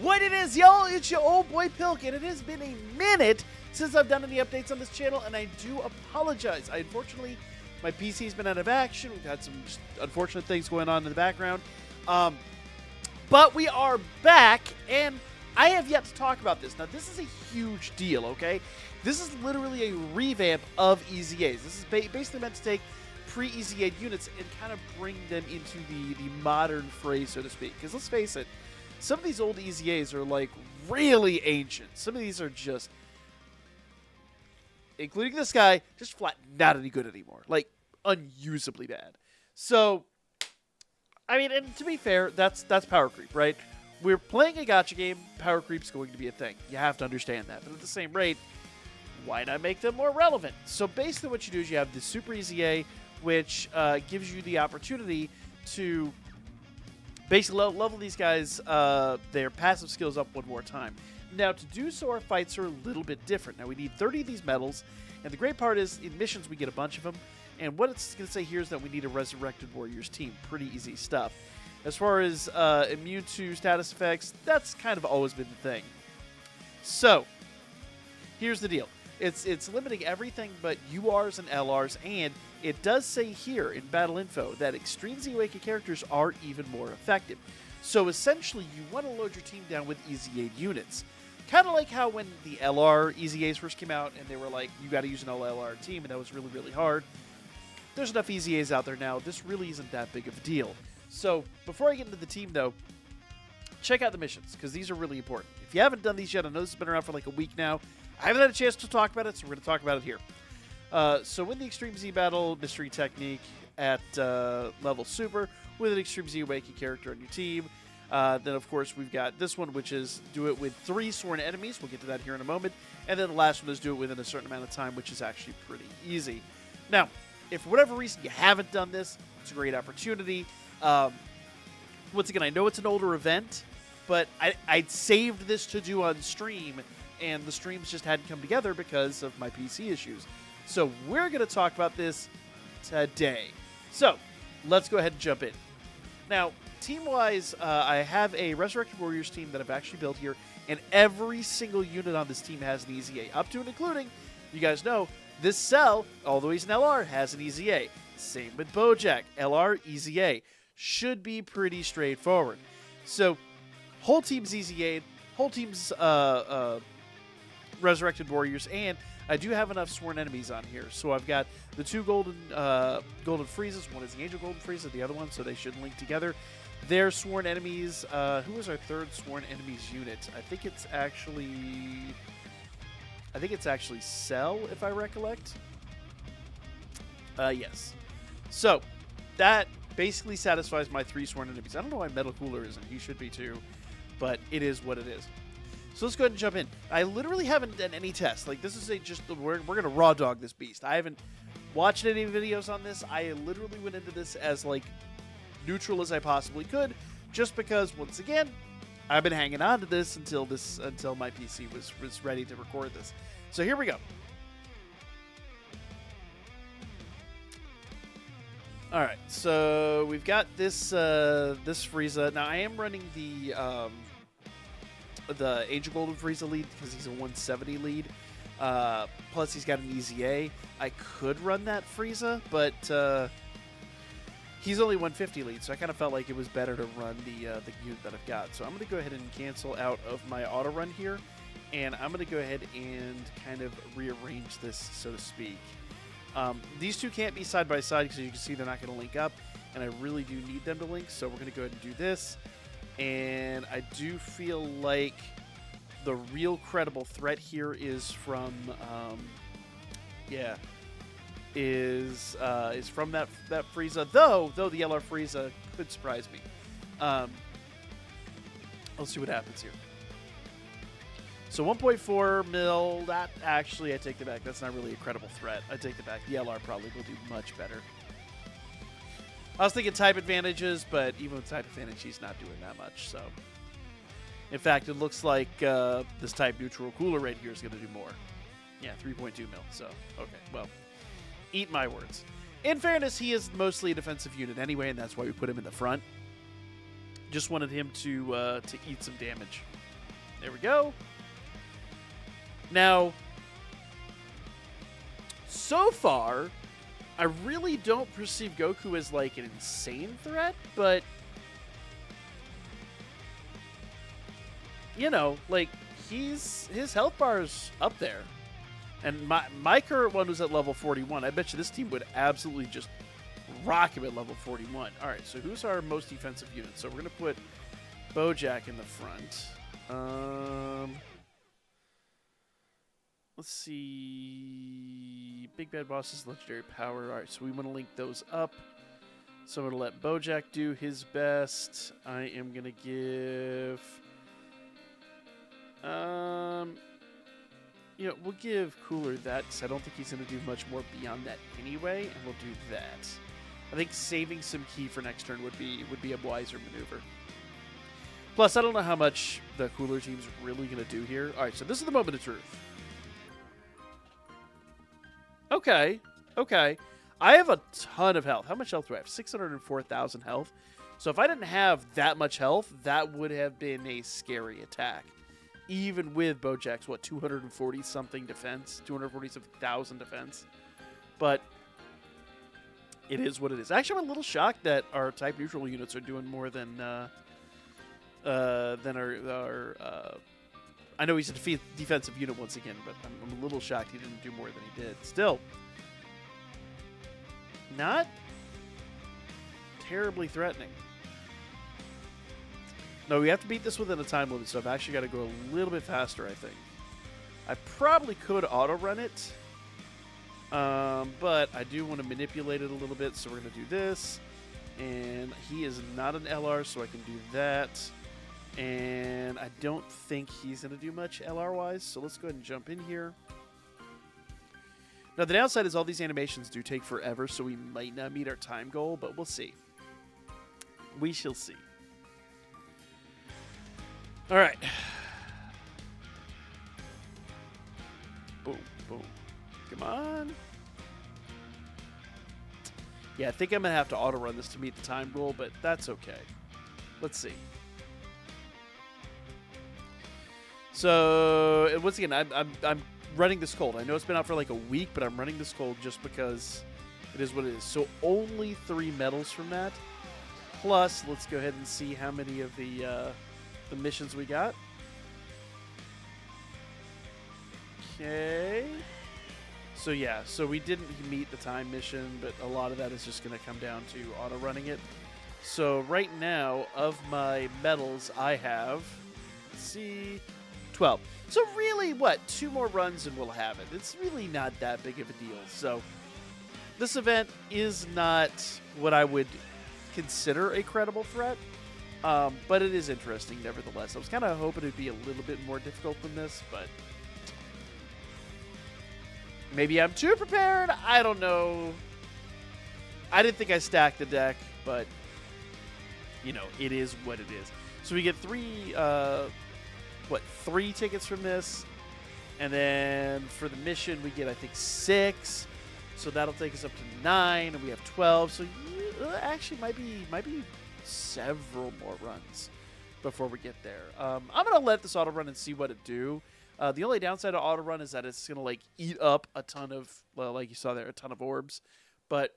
What it is, y'all? It's your old boy Pilk, and it has been a minute since I've done any updates on this channel, and I do apologize. Unfortunately, my PC's been out of action. We've had some unfortunate things going on in the background. But we are back, and I have yet to talk about this. Now, this is a huge deal, okay? This is literally a revamp of EZAs. This is basically meant to take pre-EZA units and kind of bring them into the modern phrase, so to speak. Because let's face it, some of these old EZAs are, like, really ancient. Some of these are just, including this guy, just flat not any good anymore. Like, unusably bad. So, I mean, and to be fair, that's power creep, right? We're playing a gacha game, power creep's going to be a thing. You have to understand that. But at the same rate, why not make them more relevant? So basically what you do is you have the Super EZA, which gives you the opportunity to basically level these guys, their passive skills up one more time. Now, to do so, our fights are a little bit different. Now, we need 30 of these medals, and the great part is, in missions, we get a bunch of them. And what it's going to say here is that we need a Resurrected Warriors team. Pretty easy stuff. As far as immune to status effects, that's kind of always been the thing. So, here's the deal. It's limiting everything but URs and LRs, and it does say here in Battle Info that Extreme Z-Awakened characters are even more effective. So essentially, you want to load your team down with EZA units. Kind of like how when the LR EZAs first came out, and they were like, you got to use an LR team, and that was really, really hard. There's enough EZAs out there now. This really isn't that big of a deal. So, before I get into the team, though, check out the missions, because these are really important. If you haven't done these yet, I know this has been around for like a week now. I haven't had a chance to talk about it, so we're going to talk about it here. So, win the Extreme Z Battle Mystery Technique at level Super with an Extreme Z Awakened character on your team. Then, of course, we've got this one, which is do it with 3 sworn enemies. We'll get to that here in a moment. And then the last one is do it within a certain amount of time, which is actually pretty easy. Now, if for whatever reason you haven't done this, it's a great opportunity. Once again, I know it's an older event, but I'd saved this to do on stream, and the streams just hadn't come together because of my PC issues. So we're going to talk about this today. So let's go ahead and jump in. Now, team-wise, I have a Resurrected Warriors team that I've actually built here, and every single unit on this team has an EZA, up to and including, you guys know, this Cell, although he's an LR, has an EZA. Same with Bojack, LR, EZA. Should be pretty straightforward. So, whole team's EZA'd, whole team's Resurrected Warriors, and I do have enough sworn enemies on here. So I've got the 2 golden Friezas. One is the Angel Golden Frieza, the other one, so they should link together. They're sworn enemies. Who is our 3rd sworn enemies unit? I think it's actually Cell, if I recollect. Yes. So, that basically satisfies my 3 sworn enemies. I don't know why Metal Cooler isn't. He should be too, but it is what it is. So let's go ahead and jump in. I literally haven't done any tests. Like, this is we're going to raw dog this beast. I haven't watched any videos on this. I literally went into this as, like, neutral as I possibly could, just because, once again, I've been hanging on to this until my PC was ready to record this. So here we go. All right, so we've got this this Frieza. Now I am running the Angel Golden Frieza lead because he's a 170 lead. Plus he's got an EZA. I could run that Frieza, but he's only 150 lead, so I kind of felt like it was better to run the unit that I've got. So I'm going to go ahead and cancel out of my auto run here, and I'm going to go ahead and kind of rearrange this, so to speak. These two can't be side by side because you can see they're not going to link up, and I really do need them to link, so we're going to go ahead and do this. And I do feel like the real credible threat here is from, is from that Frieza. Though the LR Frieza could surprise me. Let's see what happens here. So 1.4 mil, that actually, I take that back. That's not really a credible threat. I take that back. The LR probably will do much better. I was thinking type advantages, but even with type advantage, he's not doing that much. So, in fact, it looks like this type neutral cooler right here is going to do more. Yeah, 3.2 mil. So, okay, well, eat my words. In fairness, he is mostly a defensive unit anyway, and that's why we put him in the front. Just wanted him to eat some damage. There we go. Now, so far, I really don't perceive Goku as like an insane threat, but you know, like his health bar is up there. And my current one was at level 41. I bet you this team would absolutely just rock him at level 41. All right, so who's our most defensive unit? So we're going to put Bojack in the front. Let's see. Big Bad Boss is legendary power. All right, so we want to link those up. So I'm going to let Bojack do his best. I am going to give... you know, we'll give Cooler that because I don't think he's going to do much more beyond that anyway, and we'll do that. I think saving some ki for next turn would be a wiser maneuver. Plus, I don't know how much the Cooler team's really going to do here. All right, so this is the moment of truth. Okay. I have a ton of health. How much health do I have? 604,000 health. So if I didn't have that much health, that would have been a scary attack. Even with Bojack's, 240-something defense? 240-something defense? But it is what it is. Actually, I'm a little shocked that our type-neutral units are doing more than our I know he's a defensive unit once again, but I'm a little shocked he didn't do more than he did. Still, not terribly threatening. No, we have to beat this within a time limit, so I've actually got to go a little bit faster, I think. I probably could auto-run it, but I do want to manipulate it a little bit, so we're going to do this. And he is not an LR, so I can do that. And I don't think he's going to do much LR-wise, so let's go ahead and jump in here. Now, the downside is all these animations do take forever, so we might not meet our time goal, but we'll see. We shall see. All right. Boom, boom. Come on. Yeah, I think I'm going to have to auto-run this to meet the time goal, but that's okay. Let's see. So, and once again, I'm running this cold. I know it's been out for like a week, but I'm running this cold just because it is what it is. So only 3 medals from that. Plus, let's go ahead and see how many of the missions we got. Okay. So yeah, so we didn't meet the time mission, but a lot of that is just going to come down to auto-running it. So right now, of my medals, I have, let's see, 12. So really, 2 more runs and we'll have it. It's really not that big of a deal. So this event is not what I would consider a credible threat, but it is interesting nevertheless. I was kind of hoping it would be a little bit more difficult than this, but maybe I'm too prepared. I don't know. I didn't think I stacked the deck, but you know, it is what it is. So we get 3 tickets from this, and then for the mission we get, I think, 6. So that'll take us up to 9, and we have 12. So actually, might be several more runs before we get there. I'm gonna let this auto run and see what it do. The only downside to auto run is that it's gonna like eat up a ton of, well, like you saw there, a ton of orbs. But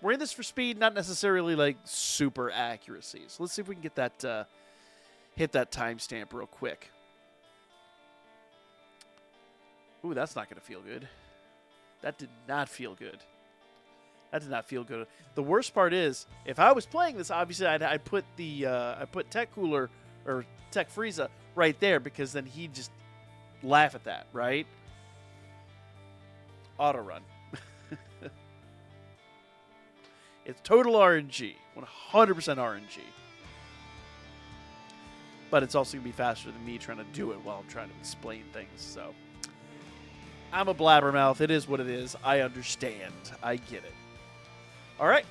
we're in this for speed, not necessarily like super accuracy. So let's see if we can get that hit that timestamp real quick. Ooh, that's not gonna feel good. That did not feel good. That did not feel good. The worst part is, if I was playing this, obviously I'd put the I put Tech Cooler or Tech Frieza right there, because then he'd just laugh at that, right? Auto run. It's total RNG, 100% RNG. But it's also gonna be faster than me trying to do it while I'm trying to explain things. So I'm a blabbermouth. It is what it is. I understand. I get it. All right.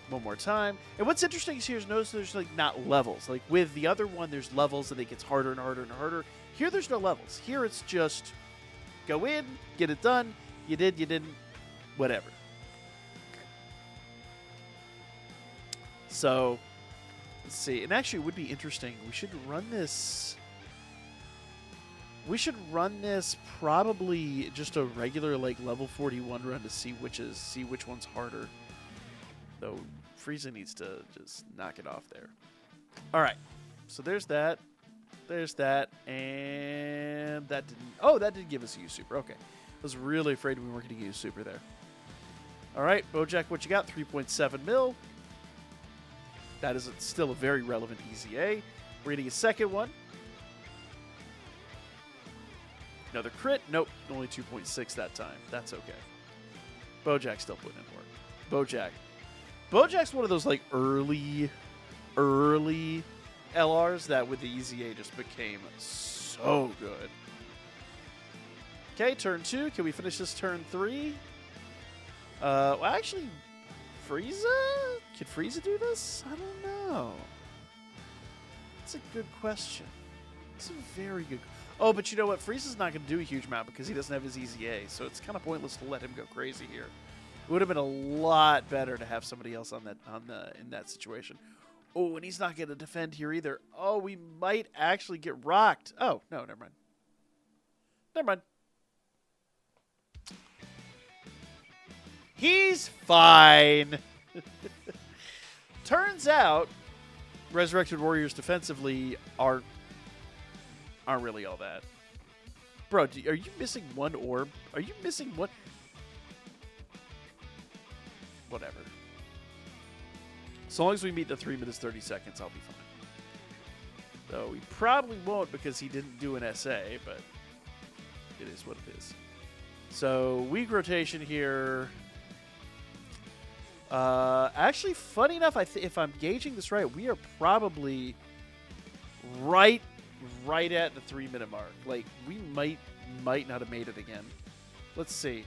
One more time. And what's interesting is here is notice there's like not levels. Like with the other one, there's levels and it gets harder and harder and harder. Here, there's no levels. Here, it's just go in, get it done. You did, you didn't, whatever. So Let's see. And actually, it would be interesting. We should run this. We should run this probably just a regular like level 41 run to see which one's harder. Though Frieza needs to just knock it off there. All right. So there's that. There's that. And that didn't. Oh, that did give us a U Super. Okay. I was really afraid we weren't going to use Super there. All right, Bojack, what you got? 3.7 mil. That is still a very relevant EZA. We're getting a second one. Another crit. Nope, only 2.6 that time. That's okay. Bojack's still putting in work. Bojack's one of those like early LRs that with the EZA just became so good. Okay, turn 2. Can we finish this turn 3? Well, actually, Frieza? Can Frieza do this? I don't know. That's a good question. It's a very good. Oh, but you know what? Frieza's not going to do a huge amount because he doesn't have his EZA, so it's kind of pointless to let him go crazy here. It would have been a lot better to have somebody else in that situation. Oh, and he's not going to defend here either. Oh, we might actually get rocked. Oh, no, never mind. Never mind. He's fine. Turns out, Resurrected Warriors defensively aren't really all that. Bro, are you missing one orb? Are you missing one? Whatever. As long as we meet the 3 minutes 30 seconds, I'll be fine. Though we probably won't because he didn't do an SA, but it is what it is. So, weak rotation here. Actually, funny enough, if I'm gauging this right, we are probably right at the 3 minute mark. Like, we might not have made it again. Let's see.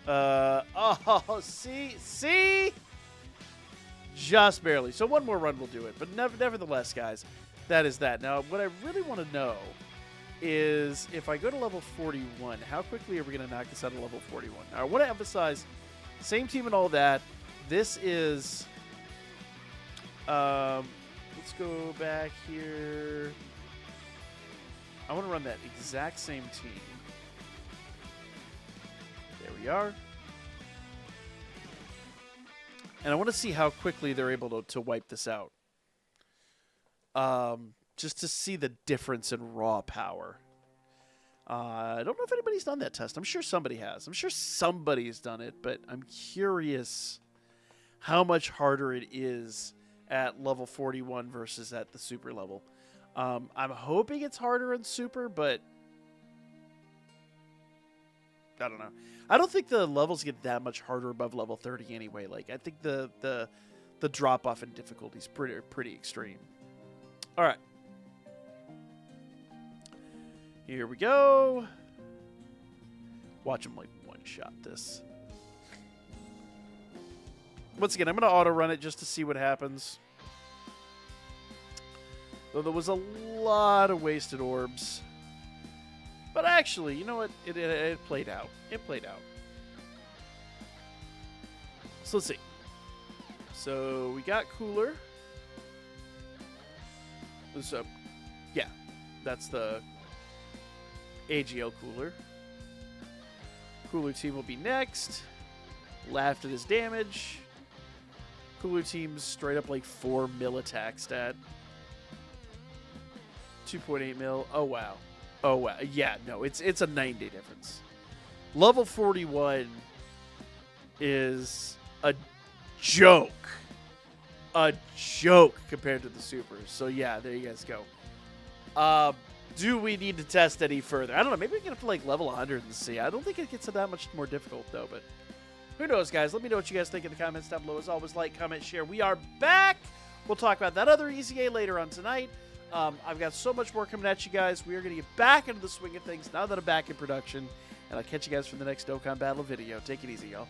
Oh, see? Just barely. So one more run will do it. But nevertheless, guys, that is that. Now, what I really want to know is if I go to level 41, how quickly are we going to knock this out of level 41? Now, I want to emphasize, same team and all that. This is, let's go back here. I want to run that exact same team. There we are. And I want to see how quickly they're able to wipe this out. Just to see the difference in raw power. I don't know if anybody's done that test. I'm sure somebody has. I'm sure somebody's done it, but I'm curious how much harder it is at level 41 versus at the super level. I'm hoping it's harder in super, but I don't know. I don't think the levels get that much harder above level 30 anyway. Like, I think the drop off in difficulty is pretty extreme. All right. Here we go. Watch him like one-shot this. Once again, I'm going to auto-run it just to see what happens. Though there was a lot of wasted orbs. But actually, you know what? It played out. It played out. So let's see. So we got Cooler. So, yeah. That's the AGL Cooler. Cooler team will be next. Laughed at his damage. Cooler team's straight up like 4 mil attack stat. 2.8 mil. Oh, wow. Oh, wow. Yeah, no, it's a 9-day difference. Level 41 is a joke. A joke compared to the supers. So, yeah, there you guys go. Do we need to test any further? I don't know. Maybe we can get to like level 100 and see. I don't think it gets that much more difficult, though. But who knows, guys? Let me know what you guys think in the comments down below. As always, like, comment, share. We are back. We'll talk about that other EZA later on tonight. I've got so much more coming at you guys. We are going to get back into the swing of things now that I'm back in production. And I'll catch you guys for the next Dokkan Battle video. Take it easy, y'all.